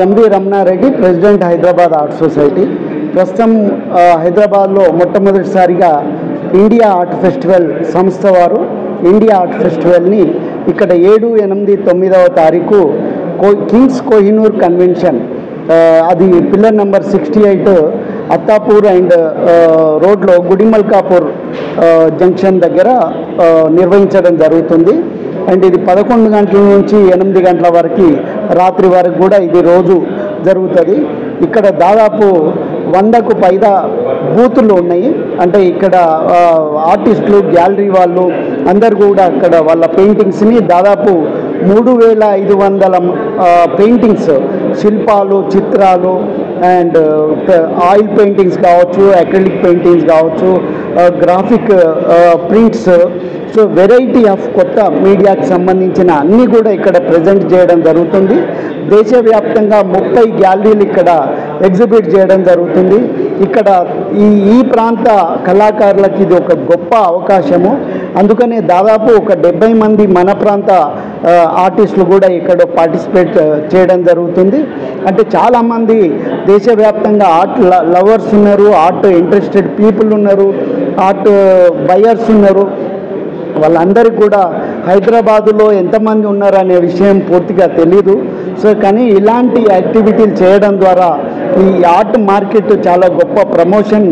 MV Ramanareddy, president Hyderabad art society. ప్రస్తుతం హైదరాబాద్లో మొట్టమొదటిసారిగా ఇండియా ఆర్ట్ ఫెస్టివల్ సంస్థ వారు ఇండియా ఆర్ట్ ఫెస్టివల్ని ఇక్కడ 7, 8, 9వ తారీఖు కింగ్స్ కోహినూర్ కన్వెన్షన్, అది పిల్లర్ నెంబర్ 68 అత్తాపూర్ అండ్ రోడ్లో గుడిమల్కాపూర్ జంక్షన్ దగ్గర నిర్వహించడం జరుగుతుంది. అండ్ ఇది 11 గంటల నుంచి 8 గంటల వరకు రాత్రి వరకు కూడా ఇది రోజు జరుగుతుంది. ఇక్కడ దాదాపు 100కు పైగా బూతులు ఉన్నాయి. అంటే ఇక్కడ ఆర్టిస్టులు, గ్యాలరీ వాళ్ళు అందరు కూడా అక్కడ వాళ్ళ పెయింటింగ్స్ని దాదాపు 3500 పెయింటింగ్స్, శిల్పాలు, చిత్రాలు అండ్ ఆయిల్ పెయింటింగ్స్ కావచ్చు, అక్రిలిక్ పెయింటింగ్స్ కావచ్చు, graphic prints, so variety of కొత్త మీడియాకి సంబంధించిన అన్నీ కూడా ఇక్కడ ప్రజెంట్ చేయడం జరుగుతుంది. దేశవ్యాప్తంగా 30 గ్యాలరీలు ఇక్కడ ఎగ్జిబిట్ చేయడం జరుగుతుంది. ఇక్కడ ఈ ప్రాంత కళాకారులకి ఇది ఒక గొప్ప అవకాశము. అందుకనే దాదాపు ఒక 70 మంది మన ప్రాంత ఆర్టిస్టులు కూడా ఇక్కడ పార్టిసిపేట్ చేయడం జరుగుతుంది. అంటే చాలామంది దేశవ్యాప్తంగా ఆర్ట్ లవర్స్ ఉన్నారు, ఆర్ట్ ఇంట్రెస్టెడ్ పీపుల్ ఉన్నారు, ఆర్ట్ బయర్స్ ఉన్నారు. వాళ్ళందరికీ కూడా హైదరాబాదులో ఎంతమంది ఉన్నారనే విషయం పూర్తిగా తెలీదు. సో కానీ ఇలాంటి యాక్టివిటీలు చేయడం ద్వారా ఈ ఆర్ట్ మార్కెట్ చాలా గొప్ప ప్రమోషన్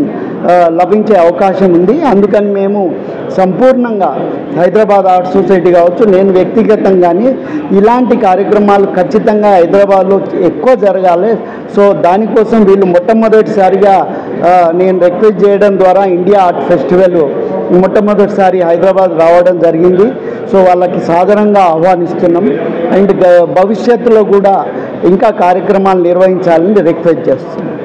లభించే అవకాశం ఉంది. అందుకని మేము సంపూర్ణంగా హైదరాబాద్ ఆర్ట్ సొసైటీ కావచ్చు, నేను వ్యక్తిగతంగానే ఇలాంటి కార్యక్రమాలు ఖచ్చితంగా హైదరాబాద్లో ఎక్కువ జరగాలి. సో దానికోసం వీళ్ళు మొట్టమొదటిసారిగా నేను రిక్వెస్ట్ చేయడం ద్వారా ఇండియా ఆర్ట్ ఫెస్టివల్ మొట్టమొదటిసారి హైదరాబాద్ రావడం జరిగింది. సో వాళ్ళకి సాధారణంగా ఆహ్వానిస్తున్నాం. అండ్ భవిష్యత్తులో కూడా ఇంకా కార్యక్రమాలు నిర్వహించాలని రిక్వెస్ట్ చేస్తున్నాం.